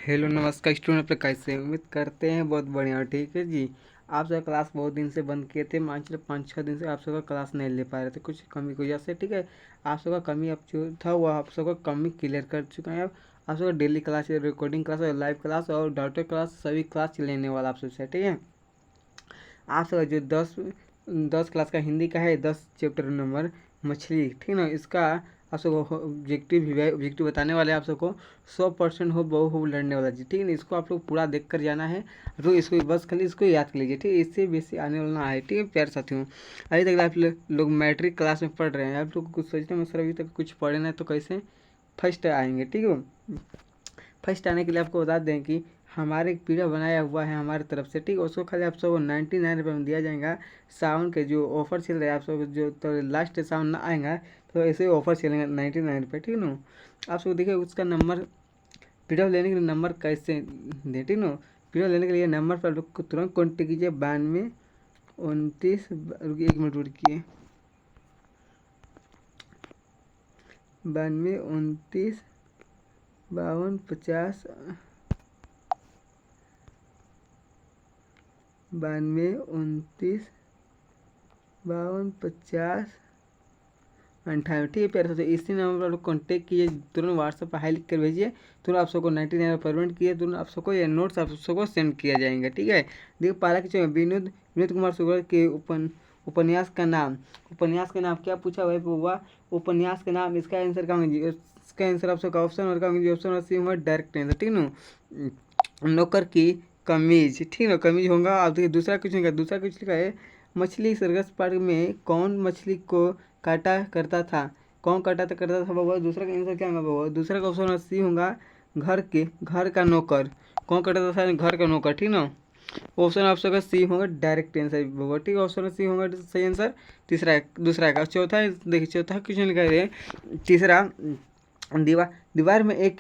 Hello नमस्कार student, आप लोग कैसे हैं? उम्मीद करते हैं बहुत बढ़िया। ठीक है जी। आप सबका क्लास बहुत दिन से बंद किए थे, मान चलो 5-6 दिन से आप सबका क्लास नहीं ले पा रहे थे कुछ कमी की वजह से। ठीक है, आप सबका कमी अब जो था वो आप सबका कमी क्लियर कर चुका है। अब आप सबका डेली क्लास, रिकॉर्डिंग क्लास और लाइव क्लास और डाउटर क्लास सभी क्लास लेने वाला आप सबसे। ठीक है, आप सबका जो 10 क्लास का हिंदी का है, 10 चैप्टर नंबर मछली, ठीक है ना, इसका आप सबको ऑब्जेक्टिव बताने वाले हैं। आप सबको 100% हो बहु हो लड़ने वाला जी। ठीक है ना, इसको आप लोग पूरा देख कर जाना है। तो इसको बस खाली इसको याद कर लीजिए। ठीक है, इससे बेसी आने वाला ना है। ठीक है प्यारे साथियों, अभी तक आप लोग मैट्रिक क्लास में पढ़ रहे हैं। आप लोग कुछ सोचते हैं सर अभी तक कुछ पढ़े ना तो कैसे फर्स्ट आएंगे। ठीक है, फर्स्ट आने के लिए आपको बता दें कि हमारे एक पीडीएफ बनाया हुआ है हमारी तरफ से। ठीक है, उसको खाली आप सबको 99 रुपये में दिया जाएगा। सावन के जो ऑफर चल रहा है, आप सब जो तो लास्ट सावन ना आएगा तो ऐसे ही ऑफर चलेंगे 99 रुपये। ठीक है ना, आप सब देखिए उसका नंबर, पीडीएफ लेने के लिए नंबर कैसे दें। ठीक है, पीडीएफ लेने के लिए नंबर पर आपको तुरंत कॉन्टेक्ट कीजिए 92 29, रुकिए 1 मिनट रुकिए, 92 29 52 50, 92 29 52 50 58। ठीक है प्यारे साथियों, इसी नंबर पर आप लोग कॉन्टेक्ट कीजिए, तुरंत व्हाट्सएप पर हाई लिख कर भेजिए। तुरंत आप सबको 99 पेमेंट किए, तुरंत आप सबको ये नोट्स आप सबको सेंड किया जाएंगे। ठीक है, देखिए पहला क्वेश्चन विनोद विनोद कुमार सुगर के उपन्यास का नाम, उपन्यास का नाम क्या पूछा भाई हुआ? उपन्यास का नाम, इसका आंसर क्या होगा जी? इसका आंसर आप सबका ऑप्शन और क्या होगा जी? ऑप्शन सी होगा डायरेक्ट आंसर। ठीक है ना, नौकर की कमीज। ठीक है, कमीज होगा। आप देखिए दूसरा क्वेश्चन का, दूसरा क्वेश्चन का है मछली सर्कस पार्क में कौन मछली को काटा करता था? कौन काटा करता था बाबा? दूसरा का आंसर क्या होगा बाबा? दूसरा का ऑप्शन सी होगा घर का नौकर। कौन काटा था? घर का नौकर। ठीक ना, ऑप्शन आप सबका सी होगा डायरेक्ट आंसर बाबा। ठीक है, ऑप्शन सी होगा सही आंसर। तीसरा दूसरा का चौथा देखिए, चौथा क्वेश्चन लिखा है तीसरा, दीवार में एक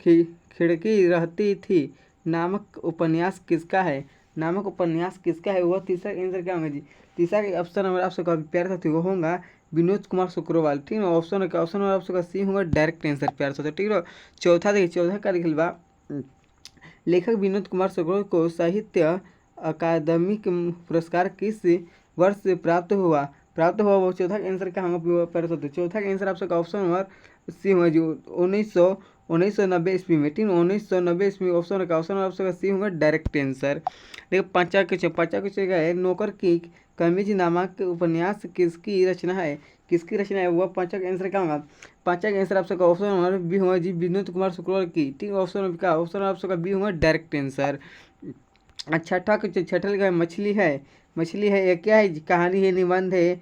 खिड़की रहती थी नामक उपन्यास किसका है? नामक उपन्यास किसका है? वह तीसरा आंसर क्या होगा जी? तीसरा का ऑप्शन नंबर आप सबका प्यार साथी वो होगा विनोद कुमार सुक्रोवाल। ठीक है, ऑप्शन नंबर आप सबका सी होगा डायरेक्ट आंसर प्यार साथी। ठीक है, चौथा देखिए, चौथा का लिखल बा लेखक विनोद कुमार सुक्रोवाल को साहित्य अकादमी पुरस्कार किस वर्ष से प्राप्त हुआ वो चौथा आंसर क्या होगा प्यार साथी? चौथा आंसर आप सबका ऑप्शन नंबर सी होगा जो 1990 ईस्वी में। ठीक है, 1990 ईस्वी ऑप्शन का ऑप्शन आप सबका सी होगा डायरेक्ट आंसर। देखिए पांचवा क्वेश्चन का है नौकर की कमीज नामक उपन्यास किसकी रचना है? किसकी रचना है वह? पांचवा आंसर क्या होगा? पांचवा आंसर आप सबका ऑप्शन नंबर बी होगा जी विनोद कुमार सुक्रोवाल की। ठीक है, ऑप्शन का ऑप्शन आप सबका बी होगा डायरेक्ट आंसर। छठा क्वेश्चन, छठा का मछली है, मछली है ये क्या है? कहानी है, निबंध है,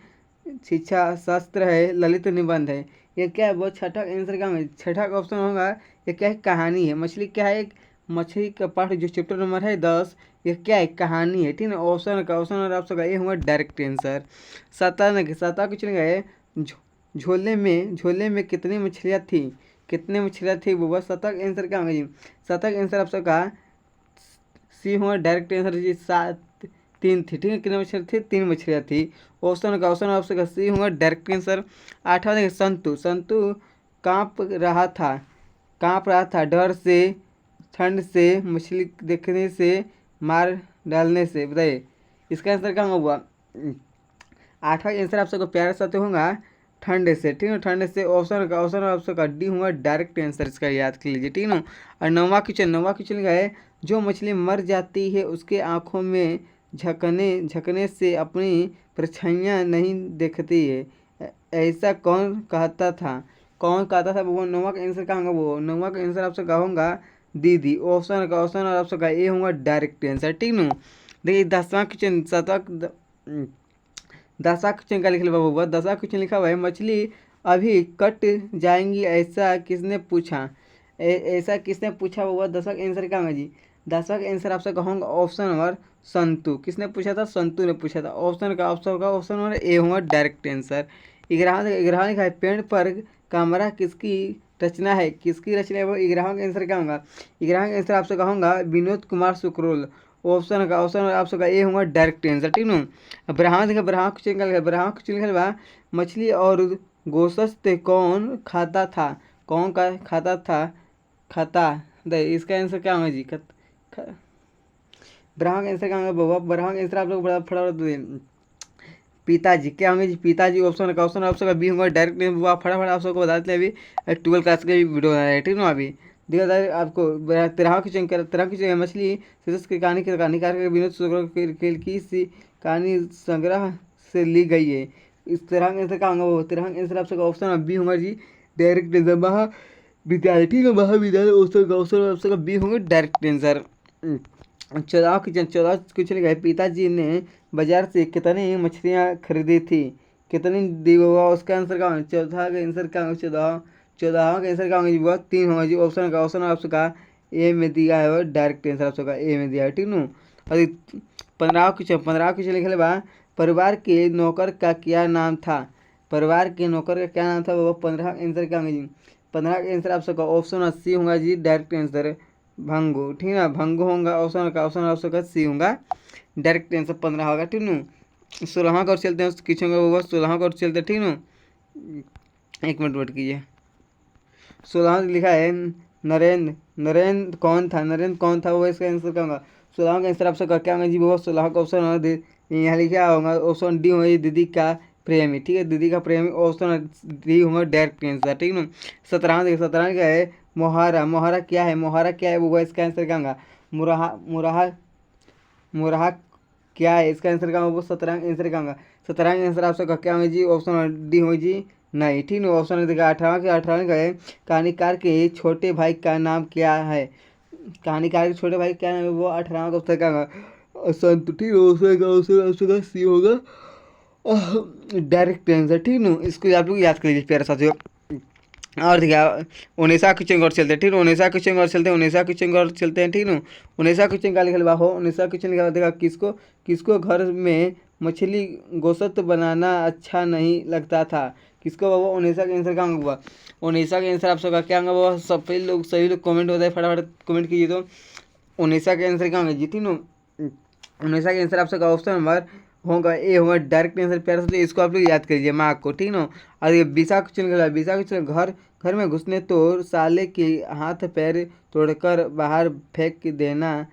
शिक्षा शास्त्र है, ललित निबंध है? ये क्या है? वो छठा आंसर क्या होगा? छठा का ऑप्शन होगा ये क्या है? कहानी है। मछली क्या है? एक मछली का पाठ जो चैप्टर नंबर है 10, ये क्या है? कहानी है। ठीक है, ऑप्शन का ऑप्शन नंबर आप सबका ये होगा डायरेक्ट आंसर। सातवां क्वेश्चन का है झोले में कितनी मछलियाँ थी? कितनी मछलियाँ थी वो? सातवां आंसर क्या होगा जी? सातवां आंसर आप सबका सी होगा डायरेक्ट आंसर जी, 3 थी। ठीक है, कितनी मछलियाँ थी? 3 मछलियाँ थी। ऑप्शन आपसे सी होगा डायरेक्ट आंसर। आठवां देखिए संतु, संतु काँप रहा था डर से, ठंड से, मछली देखने से, मार डालने से। बताइए इसका आंसर क्या होगा? आठवां आंसर आप सबको प्यारे साथ होगा ठंड से। ठीक है, ठंड से। ऑप्शन आप सबका डी होगा डायरेक्ट आंसर, इसका याद कर लीजिए। ठीक है ना, और नौवां क्वेश्चन का है जो मछली मर जाती है उसके आँखों में झकने से अपनी परछाइयाँ नहीं दिखती है, ऐसा कौन कहता था? कौन कहता था वो? नौवां का आंसर क्या होगा? वो नौवां का आंसर आप सबका होगा दीदी। ऑप्शन आप सबका ए होगा डायरेक्ट आंसर। ठीक ना, देखिए 10वां क्वेश्चन, 10वां क्वेश्चन का लिख लिया बाबू। 10वां क्वेश्चन लिखा हुआ है मछली अभी कट जाएंगी ऐसा किसने पूछा? ऐसा किसने पूछा हुआ? 10वां का आंसर क्या होगा जी? 10वां का आंसर आप सबका होगा ऑप्शन नंबर संतु। किसने पूछा था? संतु ने पूछा था। ऑप्शन नंबर ए होगा डायरेक्ट आंसर। 11वां लिखा है पेड़ पर कमरा किसकी रचना है? किसकी रचना है वो? 11वां का आंसर क्या होगा? 11वां का आंसर आप सबका होगा विनोद कुमार सुक्रोल। ऑप्शन आप सबका ए होगा डायरेक्ट आंसर। ठीक ना, ब्राह्मण क्वेश्चन लिखल बा मछली और गोश्त कौन खाता था? कौन का खाता था? खाता इसका आंसर क्या होगा जी? ब्रह्मा का आंसर क्या होगा बाबा? ब्रह्मा का आंसर आप लोग बड़ा फटाफट पिताजी क्या होंगे जी? पिताजी ऑप्शन का बी होगा डायरेक्ट। फटाफट आप सबको बता देते हैं अभी 12 क्लास के भी वीडियो बना रहे हैं, ठीक ना। अभी देखा जाए आपको तरह की मछली की कहानी के कहानीकार के विनोद की सी कहानी संग्रह से ली गई है। इस तरह का आंसर क्या होगा? वो तरह का आंसर आप सबका ऑप्शन बी होगा जी डायरेक्ट आंसर। महाविद्यालय, ठीक है, महाविद्यालय ऑप्शन आप सबका बी होंगे डायरेक्ट आंसर। 14 क्वेश्चन का है, पिताजी ने बाजार से कितनी मछलियाँ खरीदी थी? कितनी दी होगा? उसका आंसर क्या होगा? चौथा का आंसर क्या होगा? चौदह का आंसर क्या होगा जी? वो 3 होगा जी। ऑप्शन आपका ए में दिया है, वो डायरेक्ट आंसर आपका ए में दिया है, ठीक ना। और 15 क्वेश्चन लिखे बा, परिवार के नौकर का क्या नाम था? परिवार के नौकर का क्या नाम था वो? 15 का आंसर क्या होगा जी? 15 का आंसर आप सबका ऑप्शन सी होगा जी डायरेक्ट आंसर भंगू, ठीक है, भंगू होगा ऑप्शन आप सबका सी होगा डायरेक्ट आंसर 15 होगा, ठीक ना। 16 का और चलते हैं क्वेश्चन का, वो 16 का और चलते हैं, ठीक ना। एक मिनट वेट कीजिए। 16 लिखा है नरेंद्र कौन था? वो इसका आंसर क्या होगा? 16 का आंसर आप सबका क्या होगा जी? वो 16 का ऑप्शन यहाँ लिखा होगा ऑप्शन डी होगा दीदी का प्रेमी, ठीक है, दीदी का प्रेमी ऑप्शन डी होगा डायरेक्ट आंसर, ठीक ना। 17 का है मोहारा क्या है? वो इसका आंसर क्या होगा? मुराहा क्या है? इसका आंसर क्या होगा? वो 17 आंसर क्या होगा? 17 का आंसर आप सबका क्या होगा जी? ऑप्शन डी होगा जी नहीं, ठीक ना। ऑप्शन देखा 18 का है, कहानीकार के छोटे भाई का नाम क्या है? कहानीकार के छोटे भाई क्या नाम है? वो 18 का उत्तर क्या होगा? संत, ठीक है, उसका सी होगा डायरेक्ट आंसर, ठीक ना। इसको आप लोग याद कर लीजिए प्यारे साथियों। और देखिए 19 क्वेश्चन और चलते हैं, ठीक है, 19 क्वेश्चन और चलते हैं, 19 क्वेश्चन और चलते हैं, ठीक ना। 19 क्वेश्चन का लिखल बा हो, 19 क्वेश्चन का देखा, किसको घर में मछली गोश्त बनाना अच्छा नहीं लगता था? किसको बाबा? 19 का आंसर कहाँ होगा? 19 का आंसर आप सबका क्या होगा? वो सभी लोग कमेंट बताए, फटाफट कमेंट कीजिए। तो 19 का आंसर क्या होगा जी? ठीक ना। 19 का आंसर आप सबका ऑप्शन नंबर होगा ए होगा डायरेक्ट आंसर, प्यारे से इसको आप लोग याद करिए मार्क को, ठीक ना। और ये 20 क्वेश्चन घर में घुसने तो साले के हाथ पैर तोड़कर बाहर फेंक देना,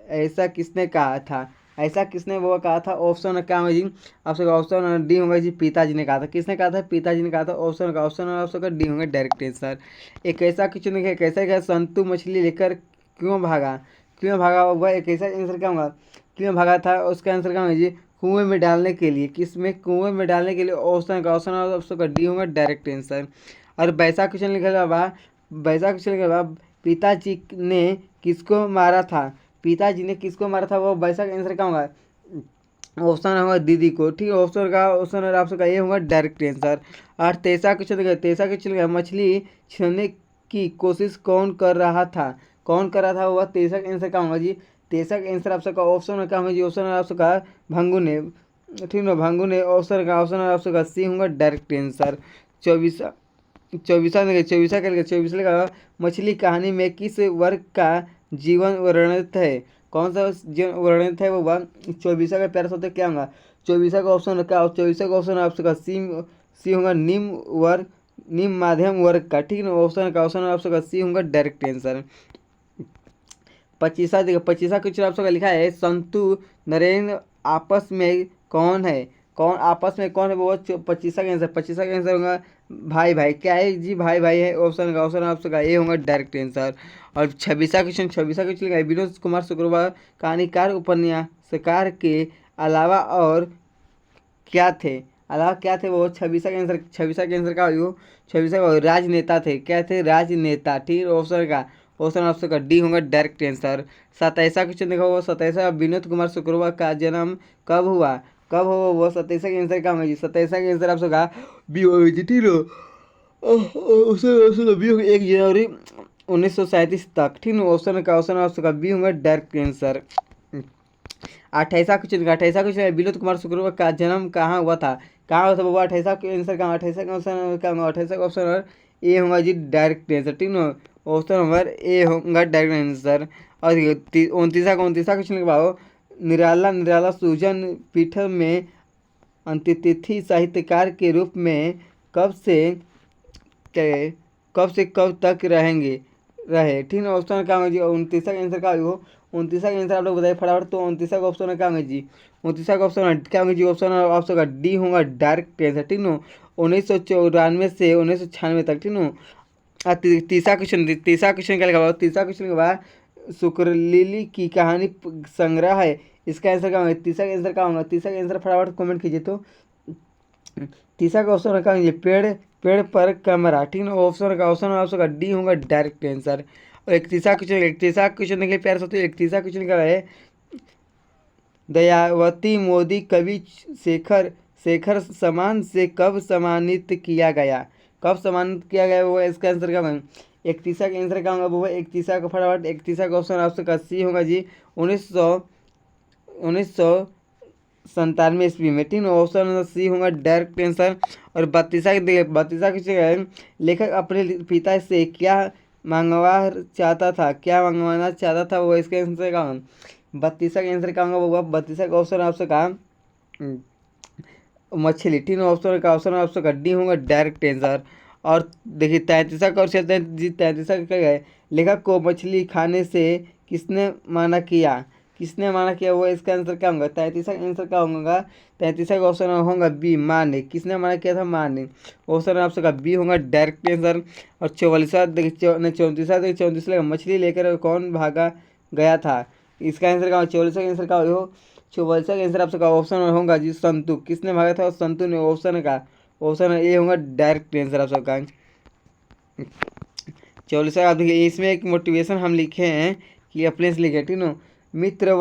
ऐसा किसने कहा था? ऐसा किसने वो कहा था? ऑप्शन क्या होगा जी? आप सबका ऑप्शन डी होगा जी पिताजी ने कहा था। किसने कहा था? पिताजी ने कहा था। ऑप्शन आप सबका डी होगा डायरेक्ट आंसर। एक ऐसा क्वेश्चन है, कैसा संतु मछली लेकर क्यों भागा वह? एक ऐसा आंसर क्या होगा? क्यों भागा था? उसका आंसर क्या होगा जी? कुएं में डालने के लिए। किसमें? कुएं में डालने के लिए। ऑप्शन आप सबका डी होगा डायरेक्ट आंसर। और वैसा क्वेश्चन लिखा बा पिताजी ने किसको मारा था? पिताजी ने किसको मारा था? वो वैसा का आंसर क्या होगा? ऑप्शन होगा दीदी को, ठीक है। ऑप्शन आप सबका ये होगा डायरेक्ट आंसर। और तेईसा क्वेश्चन मछली छीनने की कोशिश कौन कर रहा था? वह तेईसा का आंसर क्या होगा जी? तेईसा का आंसर आप सबका ऑप्शन क्या होगा जी? ऑप्शन आप सबका भंगू ने, ठीक ना, भंगू ने। ऑप्शन आप सबका सी होगा डायरेक्ट आंसर। 24 का मछली कहानी में किस वर्ग का जीवन वर्णित है? कौन सा जीवन वर्णित है? वो 24 का प्यारा शब्द क्या होगा? 24 का ऑप्शन क्या? 24 का ऑप्शन आपका सी होगा निम्न माध्यम वर्ग का, ठीक है। ऑप्शन आप सबका सी होगा डायरेक्ट आंसर। 25 क्वेश्चन आप सबका लिखा है संतु नरेंद्र आपस में कौन है? आपस में कौन है वो? 25 का आंसर होगा भाई क्या है जी? भाई है। ऑप्शन आप सबका ए होगा डायरेक्ट आंसर। और 26 क्वेश्चन लिखा है विनोद कुमार शुक्रवार कहानीकार उपन्यासकार के अलावा और क्या थे? वो 26 का आंसर क्या होगा? 26 का राजनेता थे। क्या थे? राजनेता, ठीक है। ऑप्शन आप सबका डी होगा डायरेक्ट आंसर। 27 क्वेश्चन देखा होगा, 27 विनोद कुमार शुक्रवार का जन्म कब हुआ? वो 27 का आंसर क्या होगा जी? 27 का आंसर आप सबका बी होगा जी, ठीक है। उसका बी होगा 1 जनवरी 1937 तक, ठीक है। ऑप्शन आप सबका बी होगा direct answer. 28 question Vinod Kumar शुक्रवार का जन्म कहाँ हुआ था? बाबा? 28 का आंसर कहाँ? 28 का ऑप्शन क्या होगा? 28 का ऑप्शन ए होगा जी डायरेक्ट आंसर, ठीक ना। ऑप्शन नंबर ए होगा डायरेक्ट आंसर। और 29 क्वेश्चन के बाद निराला सूजन पीठ में अतिथि साहित्यकार के रूप में कब से कब तक रहेंगे? रहे, ठीक ना। ऑप्शन क्या होगा जी 29 का आंसर क्या होगा, 29 का आंसर आप लोग बताइए फटाफट। तो 29 का ऑप्शन क्या होगा जी, 29 का ऑप्शन क्या होगा जी, ऑप्शन ऑप्शन का डी होगा डायरेक्ट आंसर, ठीक ना। 1994 से 1996 तक, ठीक ना। तीसरा क्वेश्चन क्या लगा, तीसरा क्वेश्चन के बाद सुकरलिली की कहानी संग्रह है, इसका आंसर क्या होगा, तीसरा आंसर क्या होगा, तीसरा आंसर फटाफट कमेंट कीजिए। तो तीसरा का ऑप्शन क्या होगा, पेड़ पेड़ पर कैमरा, ठीक ना। ऑप्शन का डी होगा डायरेक्ट आंसर। और एक तीसरा क्वेश्चन देखिए प्यारे साथियों, एक तीसरा क्वेश्चन क्या है, दयावती मोदी कवि शेखर शेखर सम्मान से कब सम्मानित किया गया, कब सम्मानित किया गया वो, इसका आंसर क्या होगा, एक तीसरा का आंसर क्या होगा वो, एक तीसरा का फटाफट, एक तीसरा का ऑप्शन आपका सी होगा जी 1997 ईस्वी में, ठीक है। ऑप्शन सी होगा डायरेक्ट आंसर। और 32 की जगह लेखक अपने पिता से क्या मंगवा चाहता था, क्या मंगवाना चाहता था वो, इसका आंसर क्या होगा, 32 का आंसर क्या होगा वो, 32 का ऑप्शन आपसे कहा मछली, ठीक है। ऑप्शन का डी होगा डायरेक्ट आंसर। और देखिए 33 का क्वेश्चन जी, 33 का क्या है, लेखक को मछली खाने से किसने मना किया, किसने मना किया वो, इसका आंसर क्या होगा, 33 का आंसर क्या होगा, 33 का ऑप्शन होगा बी माँ ने, किसने मना किया था, माँ ने। ऑप्शन आपसे का बी होगा डायरेक्ट आंसर। और 44 देखिए 34 मछली लेकर कौन भागा गया था, इसका आंसर क्या होगा, 44 का आंसर क्या हो, 44 का आंसर आपसे का ऑप्शन होगा जी संतु, किसने भागा था, संतु ने। ऑप्शन ए होगा डायरेक्ट आंसर आप सबका। 44 आप देखिए, इसमें एक मोटिवेशन हम लिखे हैं कि अपने से लिखे, ठीक ना। मित्र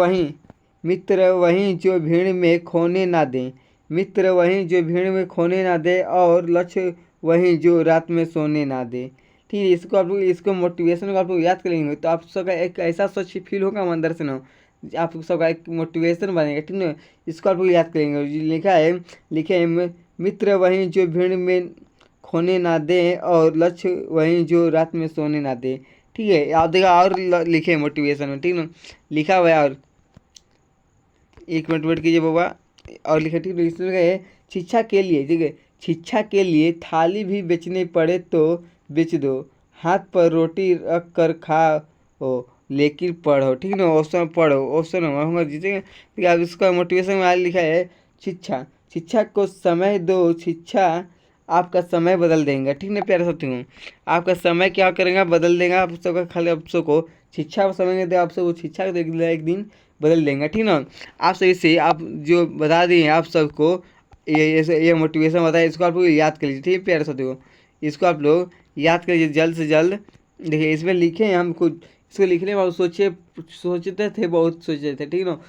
वहीं जो भीड़ में खोने ना दे, मित्र वहीं जो भीड़ में खोने ना दे, और लक्ष्य वहीं जो रात में सोने ना दे, ठीक है। इसको आप लोग, इसको मोटिवेशन को आप लोग याद करेंगे तो आप सबका एक ऐसा सच फील होगा अंदर से ना, आप सबका एक मोटिवेशन बनेगा, ठीक ना। इसको आप लोग याद करेंगे। लिखे है मित्र वहीं जो भीड़ में खोने ना दे, और लक्ष्य वहीं जो रात में सोने ना दे, ठीक है। आप देखा और लिखे मोटिवेशन में, ठीक ना, लिखा हुआ है। और एक मिनट वेट कीजिए बाबा, और लिखे, ठीक है। इसमें है शिक्षा के लिए, ठीक है, शिक्षा के लिए थाली भी बेचनी पड़े तो बेच दो, हाथ पर रोटी रख कर खाओ लेकिन पढ़ो, ठीक ना। ऑप्शन पढ़ो, ऑप्शन होगा जीतेगा, ठीक है। अब इसका मोटिवेशन में लिखा है शिक्षा, शिक्षा को समय दो, शिक्षा आपका समय बदल देंगे, ठीक ना प्यारे साथियों। आपका समय क्या करेगा, बदल देगा आप सबका, खाली आप सबको शिक्षा समय दे, आप सबको शिक्षा एक दिन बदल देंगे, ठीक ना। आप सही से आप जो बता दिए आप सबको, ये मोटिवेशन बताया, इसको आप लोग याद कर लीजिए, ठीक है प्यारे साथियों। इसको आप लोग याद करिए जल्द से जल्द। देखिए इसमें लिखे हैं हम कुछ, इसको लिखने में सोचते थे, बहुत सोचते थे, ठीक ना।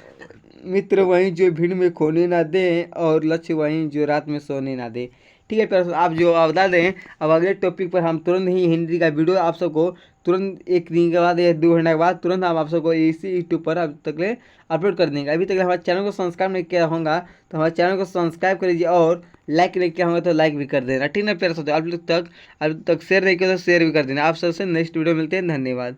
मित्र वहीं जो भीड़ में खोने ना दे, और लक्ष्य वहीं जो रात में सोने ना दे, ठीक है प्यारे। आप जो बता दें, अब अगले टॉपिक पर हम तुरंत ही हिंदी का वीडियो आप सबको तुरंत एक दिन के बाद या 2 घंटे के बाद तुरंत हम आप सबको इसी यूट्यूब पर अब तक ले अपलोड कर देंगे। अभी तक हमारे चैनल को सब्सक्राइब नहीं किया होगा तो हमारे चैनल को सब्सक्राइब कर लीजिए, और लाइक नहीं किया होगा तो लाइक भी कर देना, ठीक है प्यारे साथियों। आप लोग तक शेयर नहीं किया तो शेयर भी कर देना। आप सबसे नेक्स्ट वीडियो मिलते हैं, धन्यवाद।